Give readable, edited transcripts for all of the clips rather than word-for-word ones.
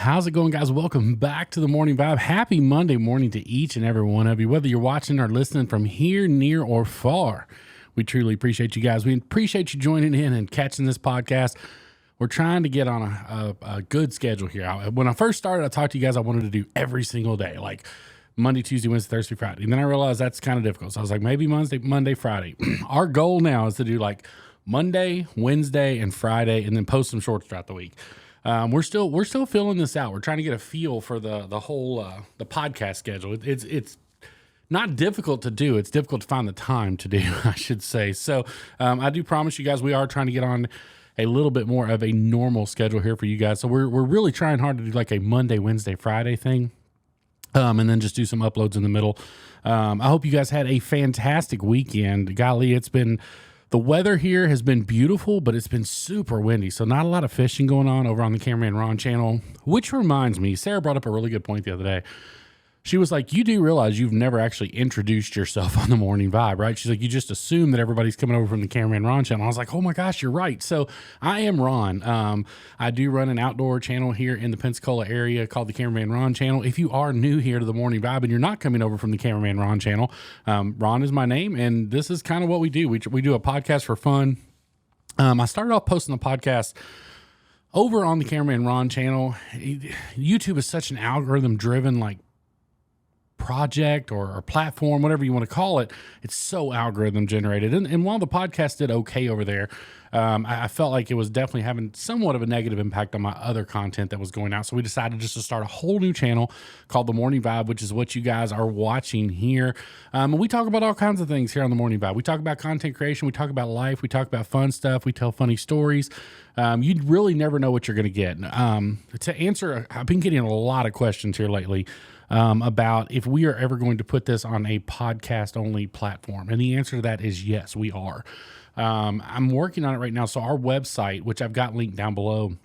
How's it going, guys? Welcome back to the Morning Vibe. Happy Monday morning to each and every one of you, whether you're watching or listening from here, near, or far. We truly appreciate you guys. We appreciate you joining in and catching this podcast. We're trying to get on a good schedule here. When I first started, I talked to you guys, I wanted to do every single day, like Monday, Tuesday, Wednesday, Thursday, Friday. And then I realized that's kind of difficult. So I was like, maybe Monday, Friday. Our goal now is to do like Monday, Wednesday, and Friday, and then post some shorts throughout the week. We're still filling this out. We're trying to get a feel for the whole the podcast schedule. It's not difficult to do. It's difficult to find the time to do, I should say. So I do promise you guys we are trying to get on a little bit more of a normal schedule here for you guys. So we're really trying hard to do like a Monday, Wednesday, Friday thing, and then just do some uploads in the middle. I hope you guys had a fantastic weekend. Golly, the weather here has been beautiful, but it's been super windy, so not a lot of fishing going on over on the Cameraman Ron channel, which reminds me, Sarah brought up a really good point the other day. She was like, you do realize you've never actually introduced yourself on the Morning Vibe, right? She's like, you just assume that everybody's coming over from the Cameraman Ron channel. I was like, oh my gosh, you're right. So I am Ron. I do run an outdoor channel here in the Pensacola area called the Cameraman Ron channel. If you are new here to the Morning Vibe and you're not coming over from the Cameraman Ron channel, Ron is my name, and this is kind of what we do. We do a podcast for fun. I started off posting the podcast over on the Cameraman Ron channel. YouTube is such an algorithm-driven, like, project or platform, whatever you want to call it. It's so algorithm generated. And while the podcast did okay over there, I felt like it was definitely having somewhat of a negative impact on my other content that was going out. So we decided just to start a whole new channel called The Morning Vibe, which is what you guys are watching here. And we talk about all kinds of things here on The Morning Vibe. We talk about content creation. We talk about life. We talk about fun stuff. We tell funny stories. You'd really never know what you're going to get. To answer, I've been getting a lot of questions here lately about if we are ever going to put this on a podcast only platform. And the answer to that is yes, we are. I'm working on it right now. So our website, which I've got linked down below,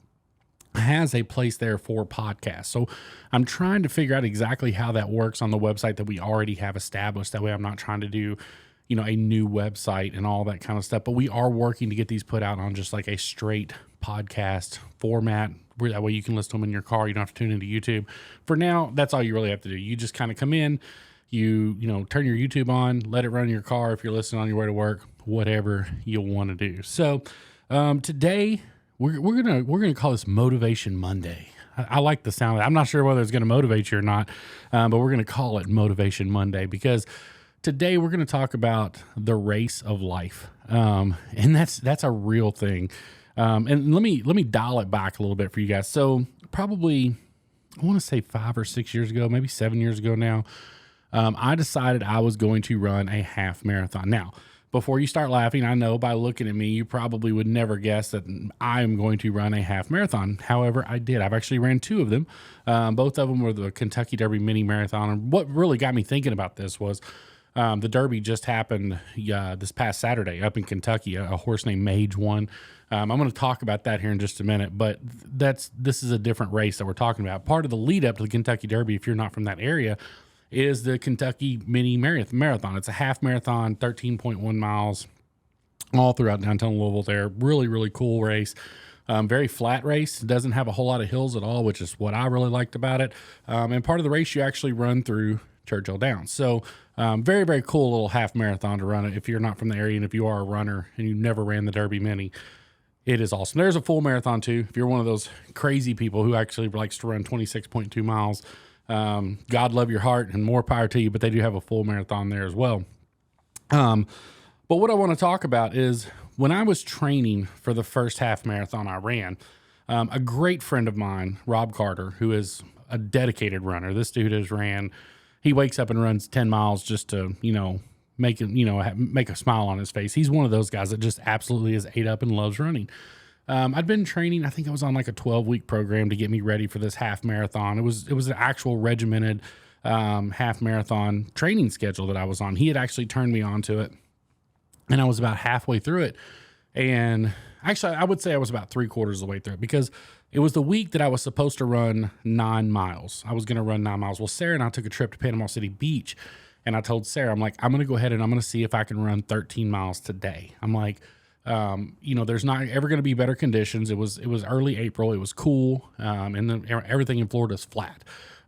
has a place there for podcasts. So I'm trying to figure out exactly how that works on the website that we already have established. That way I'm not trying to do, a new website and all that kind of stuff. But we are working to get these put out on just like a straight podcast format. That way you can listen to them in your car. You don't have to tune into YouTube. For now, that's all you really have to do. You just kind of come in, you turn your YouTube on, let it run in your car if you're listening on your way to work, whatever you'll want to do. So today we're gonna call this Motivation Monday. I like the sound of it. I'm not sure whether it's going to motivate you or not, but we're going to call it Motivation Monday because today we're going to talk about the race of life, and that's a real thing. And let me dial it back a little bit for you guys. So probably, I want to say 5 or 6 years ago, maybe 7 years ago now, I decided I was going to run a half marathon. Now, before you start laughing, I know by looking at me, you probably would never guess that I'm going to run a half marathon. However, I did. I've actually ran 2 of them. Both of them were the Kentucky Derby mini marathon. And what really got me thinking about this was the Derby just happened this past Saturday up in Kentucky. A horse named Mage won. I'm going to talk about that here in just a minute, but this is a different race that we're talking about. Part of the lead up to the Kentucky Derby, if you're not from that area, is the Kentucky Mini Marathon. It's a half marathon, 13.1 miles, all throughout downtown Louisville there. Really, really cool race. Very flat race. It doesn't have a whole lot of hills at all, which is what I really liked about it. And part of the race, you actually run through Churchill Downs. So very, very cool little half marathon to run it if you're not from the area, and if you are a runner and you never ran the Derby Mini. It is awesome. There's a full marathon too. If you're one of those crazy people who actually likes to run 26.2 miles, God love your heart and more power to you, but they do have a full marathon there as well. But what I want to talk about is when I was training for the first half marathon I ran, a great friend of mine, Rob Carter, who is a dedicated runner. This dude he wakes up and runs 10 miles just to, make a smile on his face. He's one of those guys that just absolutely is ate up and loves running. I'd been training. I think I was on like a 12-week program to get me ready for this half marathon. It was an actual regimented half marathon training schedule that I was on. He had actually turned me on to it, and I was about halfway through it. And actually, I would say I was about 3/4 of the way through it because it was the week that I was supposed to run 9 miles. I was going to run 9 miles. Well, Sarah and I took a trip to Panama City Beach. And I told Sarah, I'm like, I'm going to go ahead and I'm going to see if I can run 13 miles today. I'm like, There's not ever going to be better conditions. It was early April. It was cool. And then everything in Florida is flat.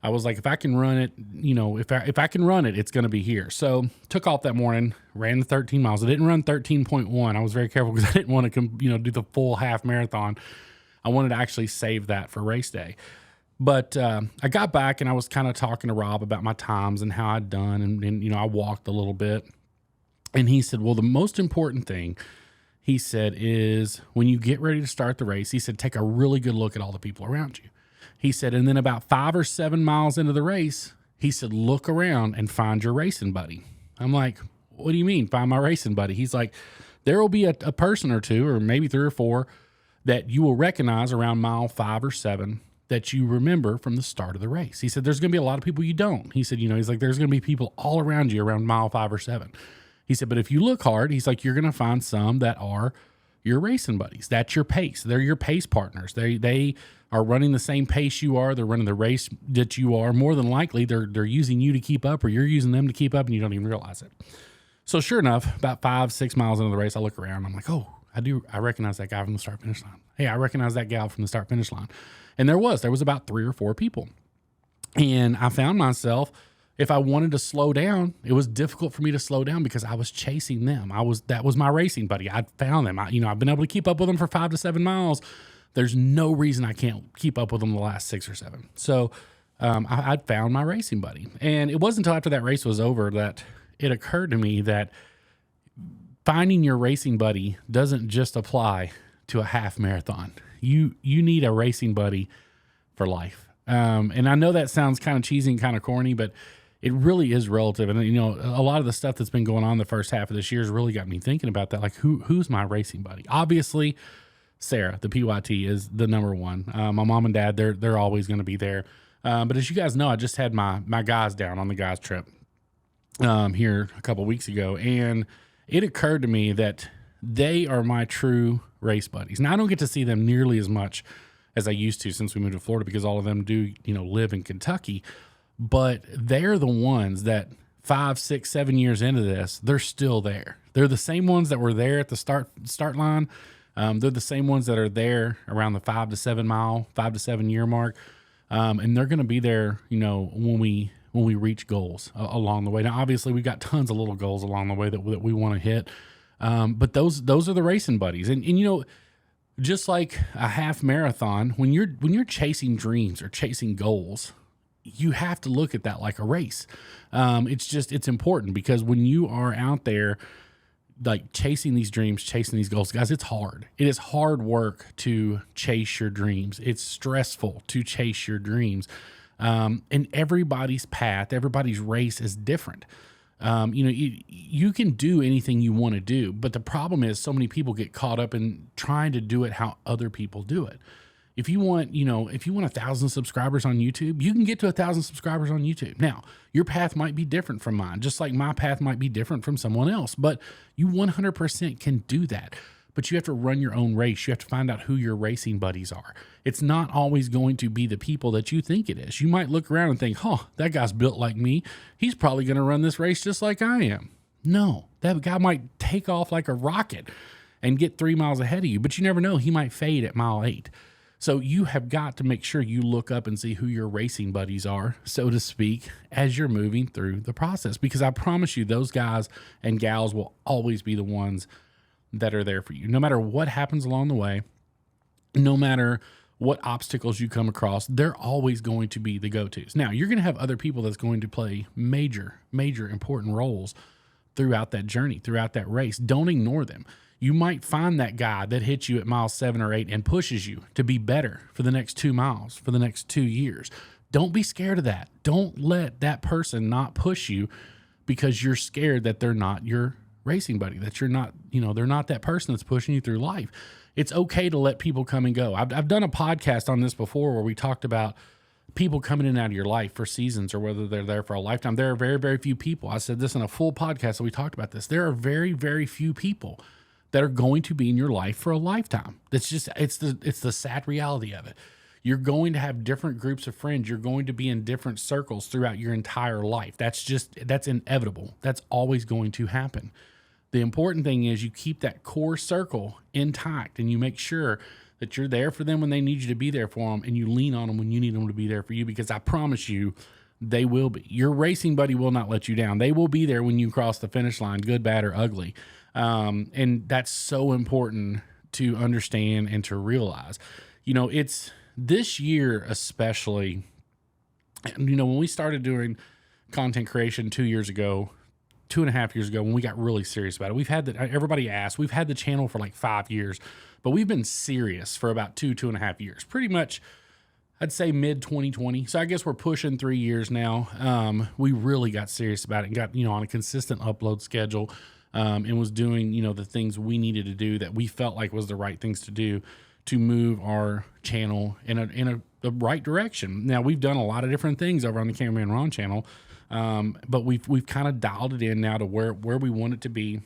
I was like, if I can run it, if I can run it, it's going to be here. So took off that morning, ran the 13 miles. I didn't run 13.1. I was very careful because I didn't want to, do the full half marathon. I wanted to actually save that for race day. But I got back and I was kind of talking to Rob about my times and how I'd done. And I walked a little bit. And he said, well, the most important thing, he said, is when you get ready to start the race, he said, take a really good look at all the people around you. He said, and then about 5 or 7 miles into the race, he said, look around and find your racing buddy. I'm like, what do you mean, find my racing buddy? He's like, there will be a person or two, or maybe 3 or 4, that you will recognize around mile 5 or 7 that you remember from the start of the race. He said, there's going to be a lot of people you don't. He said, he's like, there's going to be people all around you around mile 5 or 7. He said, but if you look hard, he's like, you're going to find some that are your racing buddies. That's your pace. They're your pace partners. They are running the same pace you are. They're running the race that you are. More than likely, they're using you to keep up, or you're using them to keep up, and you don't even realize it. So sure enough, about 5-6 miles into the race, I look around. I'm like, oh, I recognize that guy from the start finish line. Hey, I recognize that gal from the start finish line. And there was about 3 or 4 people. And I found myself, if I wanted to slow down, it was difficult for me to slow down because I was chasing them. That was my racing buddy. I found them. I've been able to keep up with them for 5 to 7 miles. There's no reason I can't keep up with them the last 6 or 7. So I'd found my racing buddy. And it wasn't until after that race was over that it occurred to me that finding your racing buddy doesn't just apply to a half marathon. You need a racing buddy for life. And I know that sounds kind of cheesy and kind of corny, but it really is relative. And, a lot of the stuff that's been going on the first half of this year has really got me thinking about that. Like, who's my racing buddy? Obviously, Sarah, the PYT, is the number one. My mom and dad, they're always going to be there. But as you guys know, I just had my guys down on the guys trip here a couple weeks ago. And it occurred to me that they are my true race buddies. Now, I don't get to see them nearly as much as I used to since we moved to Florida because all of them do, live in Kentucky. But they're the ones that 5, 6, 7 years into this, they're still there. They're the same ones that were there at the start line. They're the same ones that are there around the 5 to 7 year mark. And they're going to be there, when we reach goals along the way. Now, obviously, we've got tons of little goals along the way that we want to hit. But those are the racing buddies. And just like a half marathon, when you're chasing dreams or chasing goals, you have to look at that like a race. It's important because when you are out there, like chasing these dreams, chasing these goals, guys, it's hard. It is hard work to chase your dreams. It's stressful to chase your dreams. And everybody's path, everybody's race is different. You can do anything you want to do, but the problem is so many people get caught up in trying to do it how other people do it. If you want 1,000 subscribers on YouTube, you can get to 1,000 subscribers on YouTube. Now, your path might be different from mine, just like my path might be different from someone else, but you 100% can do that. But you have to run your own race. You have to find out who your racing buddies are. It's not always going to be the people that you think it is. You might look around and think, that guy's built like me. He's probably going to run this race just like I am. No, that guy might take off like a rocket and get 3 miles ahead of you, but you never know. He might fade at mile 8. So you have got to make sure you look up and see who your racing buddies are, so to speak, as you're moving through the process. Because I promise you, those guys and gals will always be the ones that are there for you. No matter what happens along the way, no matter what obstacles you come across, they're always going to be the go-tos. Now, you're going to have other people that's going to play major, major important roles throughout that journey, throughout that race. Don't ignore them. You might find that guy that hits you at mile 7 or 8 and pushes you to be better for the next 2 miles, for the next 2 years. Don't be scared of that. Don't let that person not push you because you're scared that they're not your racing buddy, that you're not, they're not that person that's pushing you through life. It's okay to let people come and go. I've done a podcast on this before where we talked about people coming in and out of your life for seasons or whether they're there for a lifetime. There are very, very few people. I said this in a full podcast, so we talked about this. There are very, very few people that are going to be in your life for a lifetime. That's just, it's the sad reality of it. You're going to have different groups of friends. You're going to be in different circles throughout your entire life. That's inevitable. That's always going to happen. The important thing is you keep that core circle intact and you make sure that you're there for them when they need you to be there for them, and you lean on them when you need them to be there for you, because I promise you, they will be. Your racing buddy will not let you down. They will be there when you cross the finish line, good, bad, or ugly. And that's so important to understand and to realize. It's this year especially, when we started doing content creation 2 years ago, 2.5 years ago, when we got really serious about it, everybody asked, we've had the channel for like 5 years, but we've been serious for about 2.5 years, pretty much, I'd say mid 2020. So I guess we're pushing 3 years now. We really got serious about it and got, on a consistent upload schedule, and was doing, the things we needed to do that we felt like was the right things to do to move our channel in the right direction. Now, we've done a lot of different things over on the Cameraman Ron channel, but we've kind of dialed it in now to where we want it to be.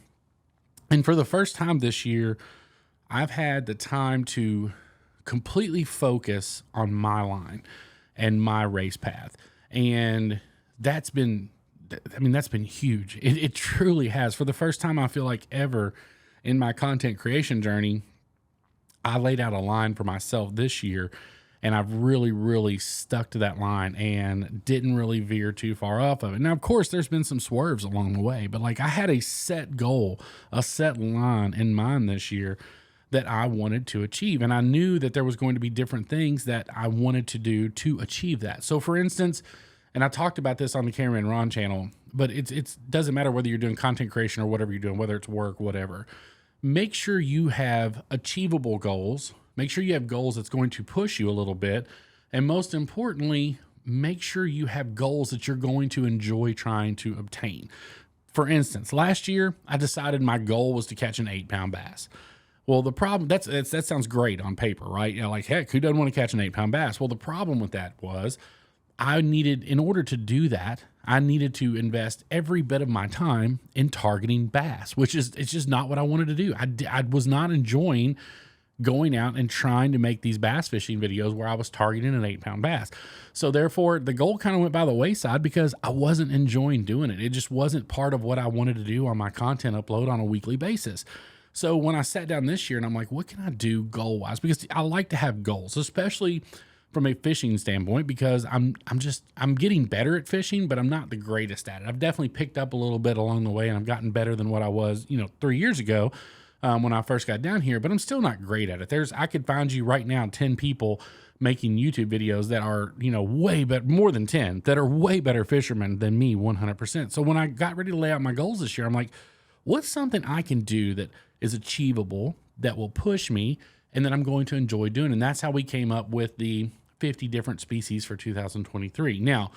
And for the first time this year, I've had the time to completely focus on my line and my race path. And that's been huge. It truly has. For the first time, I feel like ever in my content creation journey, I laid out a line for myself this year, and I've really, really stuck to that line and didn't really veer too far off of it. Now, of course, there's been some swerves along the way, but like I had a set goal, a set line in mind this year that I wanted to achieve. And I knew that there was going to be different things that I wanted to do to achieve that. So for instance, and I talked about this on the Cameraman Ron channel, but it doesn't matter whether you're doing content creation or whatever you're doing, whether it's work, whatever. Make sure you have achievable goals. Make sure you have goals that's going to push you a little bit. And most importantly, make sure you have goals that you're going to enjoy trying to obtain. For instance, last year, I decided my goal was to catch an 8-pound bass. Well, the problem, that sounds great on paper, right? Like, heck, who doesn't want to catch an 8-pound bass? Well, the problem with that was in order to do that, I needed to invest every bit of my time in targeting bass, it's just not what I wanted to do. I was not enjoying going out and trying to make these bass fishing videos where I was targeting an 8-pound bass. So therefore, the goal kind of went by the wayside because I wasn't enjoying doing it. It just wasn't part of what I wanted to do on my content upload on a weekly basis. So when I sat down this year and I'm like, what can I do goal-wise? Because I like to have goals, especially from a fishing standpoint, because I'm getting better at fishing, but I'm not the greatest at it. I've definitely picked up a little bit along the way, and I've gotten better than what I was, 3 years ago when I first got down here, but I'm still not great at it. I could find you right now 10 people making YouTube videos that are, way better, more than 10, that are way better fishermen than me 100%. So when I got ready to lay out my goals this year, I'm like, what's something I can do that is achievable, that will push me, and that I'm going to enjoy doing? And that's how we came up with the 50 different species for 2023. Now,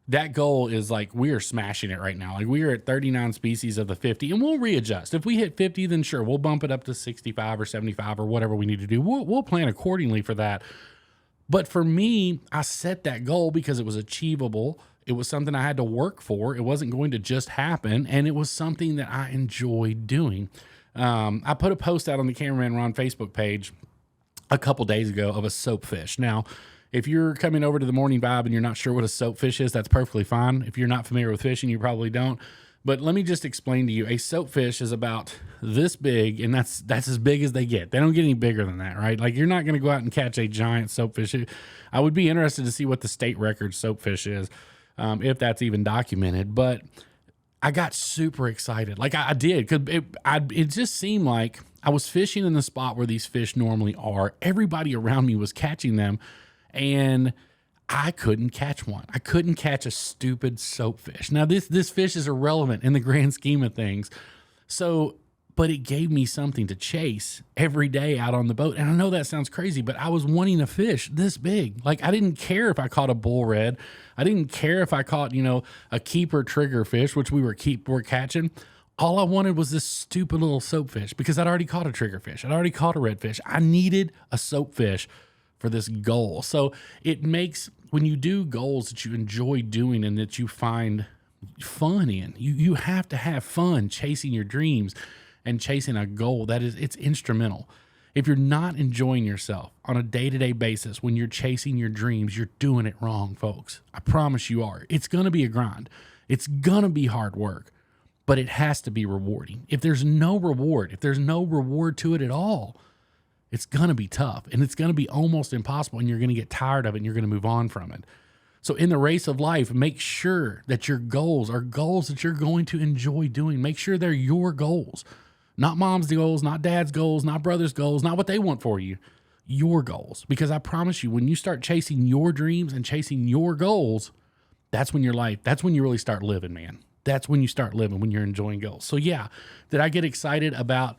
that goal is like, we are smashing it right now. Like, we are at 39 species of the 50, and we'll readjust. If we hit 50, then sure, we'll bump it up to 65 or 75 or whatever we need to do. We'll plan accordingly for that. But for me, I set that goal because it was achievable. It was something I had to work for. It wasn't going to just happen, and it was something that I enjoyed doing. I put a post out on the Cameraman Ron Facebook page a couple days ago of a soapfish. Now, if you're coming over to the Morning Vibe and you're not sure what a soapfish is, that's perfectly fine. If you're not familiar with fishing, you probably don't. But let me just explain to you. A soapfish is about this big, and that's as big as they get. They don't get any bigger than that, right? Like, you're not going to go out and catch a giant soapfish. I would be interested to see what the state record soapfish is, if that's even documented. But I got super excited. Like, I did, because it just seemed like I was fishing in the spot where these fish normally are. Everybody around me was catching them, and I couldn't catch one. I couldn't catch a stupid soapfish. Now, this fish is irrelevant in the grand scheme of things. So, but it gave me something to chase every day out on the boat. And I know that sounds crazy, but I was wanting a fish this big. Like, I didn't care if I caught a bull red. I didn't care if I caught, a keeper trigger fish, which we were catching. All I wanted was this stupid little soapfish, because I'd already caught a triggerfish. I'd already caught a redfish. I needed a soapfish for this goal. So it makes, when you do goals that you enjoy doing and that you find fun in, you have to have fun chasing your dreams and chasing a goal. It's instrumental. If you're not enjoying yourself on a day-to-day basis when you're chasing your dreams, you're doing it wrong, folks. I promise you are. It's going to be a grind. It's going to be hard work. but it has to be rewarding. If there's no reward to it at all, it's going to be tough, and it's going to be almost impossible, and you're going to get tired of it, and you're going to move on from it. So in the race of life, make sure that your goals are goals that you're going to enjoy doing. Make sure they're your goals, not mom's goals, not dad's goals, not brother's goals, not what they want for you, your goals. Because I promise you, when you start chasing your dreams and chasing your goals, that's when that's when you really start living, man. That's when you start living, when you're enjoying goals. So yeah, did I get excited about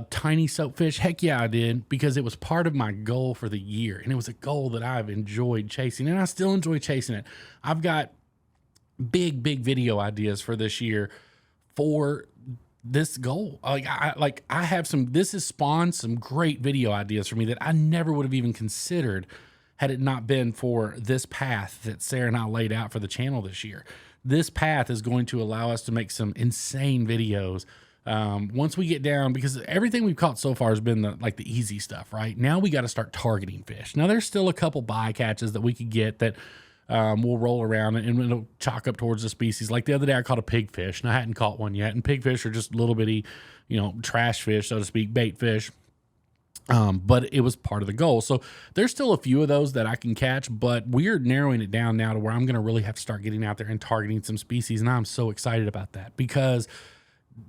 tiny soapfish? Heck yeah, I did, because it was part of my goal for the year, and it was a goal that I've enjoyed chasing, and I still enjoy chasing it. I've got big video ideas for this year for this goal. I have some. This has spawned some great video ideas for me that I never would have even considered had it not been for this path that Sarah and I laid out for the channel this year. This path is going to allow us to make some insane videos. Once we get down, because everything we've caught so far has been the easy stuff, right? Now we got to start targeting fish. Now there's still a couple bycatches that we could get that we'll roll around and it'll chalk up towards the species. Like the other day I caught a pigfish, and I hadn't caught one yet. And pigfish are just little bitty, trash fish, so to speak, bait fish. But it was part of the goal. So there's still a few of those that I can catch, but we're narrowing it down now to where I'm going to really have to start getting out there and targeting some species. And I'm so excited about that, because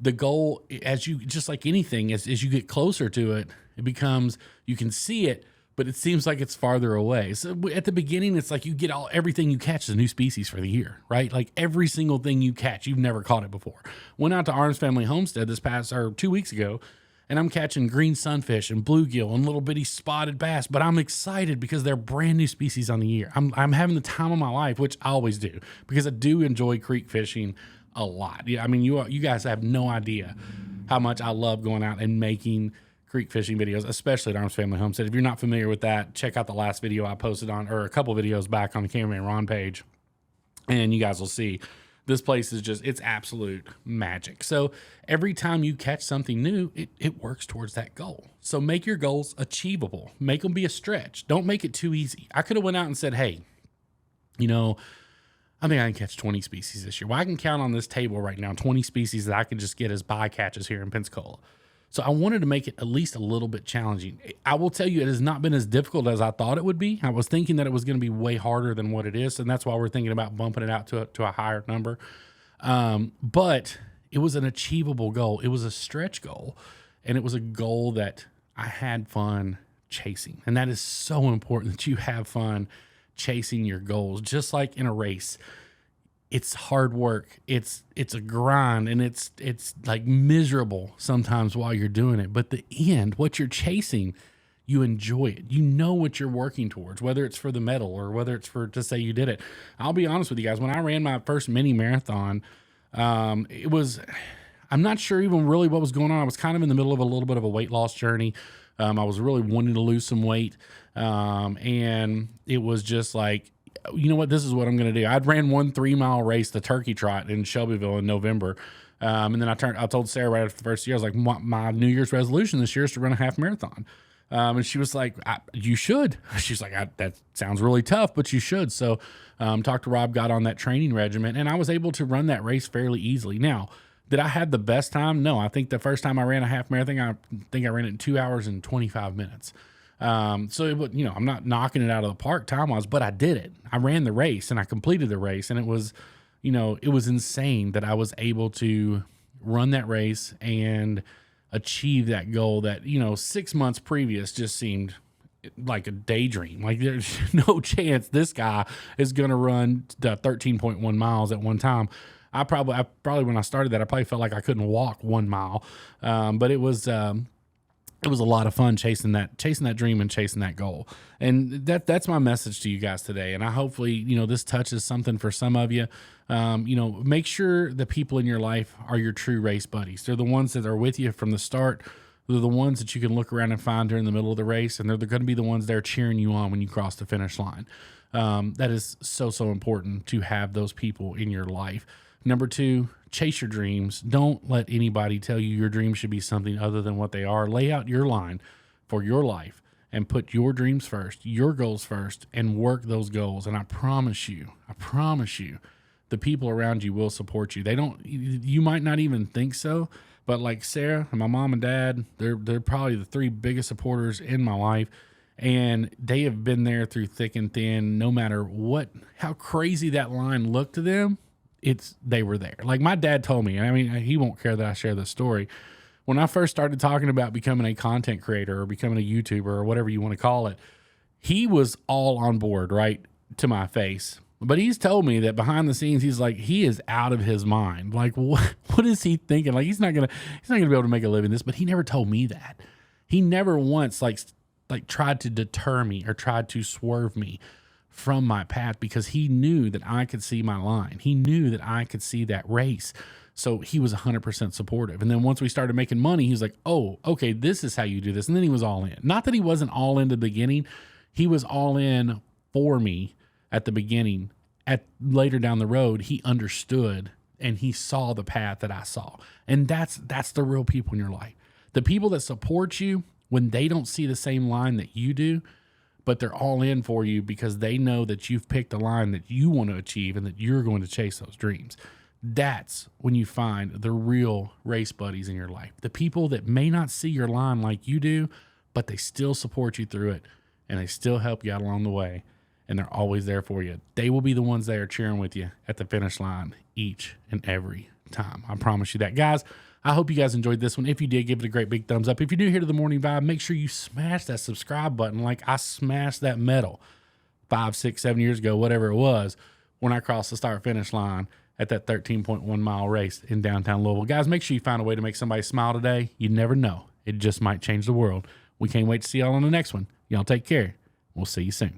the goal, just like anything, as you get closer to it, it becomes, you can see it, but it seems like it's farther away. So at the beginning, it's like you get everything you catch is a new species for the year, right? Like every single thing you catch, you've never caught it before. Went out to Arms Family Homestead 2 weeks ago, and I'm catching green sunfish and bluegill and little bitty spotted bass, but I'm excited because they're brand new species on the year. I'm having the time of my life, which I always do, because I do enjoy creek fishing a lot. Yeah, I mean, you guys have no idea how much I love going out and making creek fishing videos, especially at Arms Family Homestead. If you're not familiar with that, check out the last video I posted on, or a couple videos back on the Cameraman Ron page, and you guys will see this place is it's absolute magic. So every time you catch something new, it works towards that goal. So make your goals achievable. Make them be a stretch. Don't make it too easy. I could have went out and said, hey, I think I can catch 20 species this year. Well, I can count on this table right now 20 species that I can just get as bycatches here in Pensacola. So I wanted to make it at least a little bit challenging. I will tell you, it has not been as difficult as I thought it would be. I was thinking that it was going to be way harder than what it is, and that's why we're thinking about bumping it out to a higher number. But it was an achievable goal. It was a stretch goal, and it was a goal that I had fun chasing. And that is so important, that you have fun chasing your goals. Just like in a race, it's hard work, it's a grind, and it's like miserable sometimes while you're doing it, but the end, what you're chasing, you enjoy it. You know what you're working towards, whether it's for the medal or whether it's to say you did it. I'll be honest with you guys, when I ran my first mini marathon, I'm not sure even really what was going on. I was kind of in the middle of a little bit of a weight loss journey. I was really wanting to lose some weight. And it was just like, you know what, this is what I'm going to do. I'd ran 1 3-mile race, the Turkey Trot in Shelbyville in November. And then I told Sarah right after the first year, I was like, my New Year's resolution this year is to run a half marathon. And she was like, you should. She's like, that sounds really tough, but you should. So, talked to Rob, got on that training regimen, and I was able to run that race fairly easily. Now, did I have the best time? No, I think the first time I ran a half marathon, I think I ran it in 2 hours and 25 minutes. So it would, I'm not knocking it out of the park time-wise, but I did it. I ran the race and I completed the race, and it was, it was insane that I was able to run that race and achieve that goal that, 6 months previous just seemed like a daydream. Like there's no chance this guy is going to run the 13.1 miles at one time. I probably when I started that, I probably felt like I couldn't walk 1 mile. But it was a lot of fun chasing that dream and chasing that goal. And that's my message to you guys today. And I hopefully, this touches something for some of you. Make sure the people in your life are your true race buddies. They're the ones that are with you from the start. They're the ones that you can look around and find during the middle of the race. And they're going to be the ones there cheering you on when you cross the finish line. That is so, so important to have those people in your life. Number 2, chase your dreams. Don't let anybody tell you your dreams should be something other than what they are. Lay out your line for your life and put your dreams first, your goals first, and work those goals. And I promise you the people around you will support you. You might not even think so, but like Sarah and my mom and dad, they're probably the three biggest supporters in my life. And they have been there through thick and thin, no matter how crazy that line looked to them. They were there. Like my dad told me, I mean, he won't care that I share this story. When I first started talking about becoming a content creator or becoming a YouTuber or whatever you want to call it, he was all on board, right, to my face. But he's told me that behind the scenes, he's like, he is out of his mind. Like, what is he thinking? Like, he's not gonna be able to make a living this. But he never told me that. He never once like tried to deter me or tried to swerve me from my path, because he knew that I could see my line. He knew that I could see that race. So he was 100% supportive. And then once we started making money, he was like, oh, okay, this is how you do this. And then he was all in. Not that he wasn't all in the beginning. He was all in for me at the beginning. Later down the road, he understood and he saw the path that I saw. And that's the real people in your life. The people that support you when they don't see the same line that you do, but they're all in for you because they know that you've picked a line that you want to achieve and that you're going to chase those dreams. That's when you find the real race buddies in your life. The people that may not see your line like you do, but they still support you through it and they still help you out along the way. And they're always there for you. They will be the ones there cheering with you at the finish line each and every time. I promise you that. Guys, I hope you guys enjoyed this one. If you did, give it a great big thumbs up. If you're new here to The Morning Vibe, make sure you smash that subscribe button like I smashed that medal 5, 6, 7 years ago, whatever it was, when I crossed the start-finish line at that 13.1-mile race in downtown Louisville. Guys, make sure you find a way to make somebody smile today. You never know. It just might change the world. We can't wait to see y'all on the next one. Y'all take care. We'll see you soon.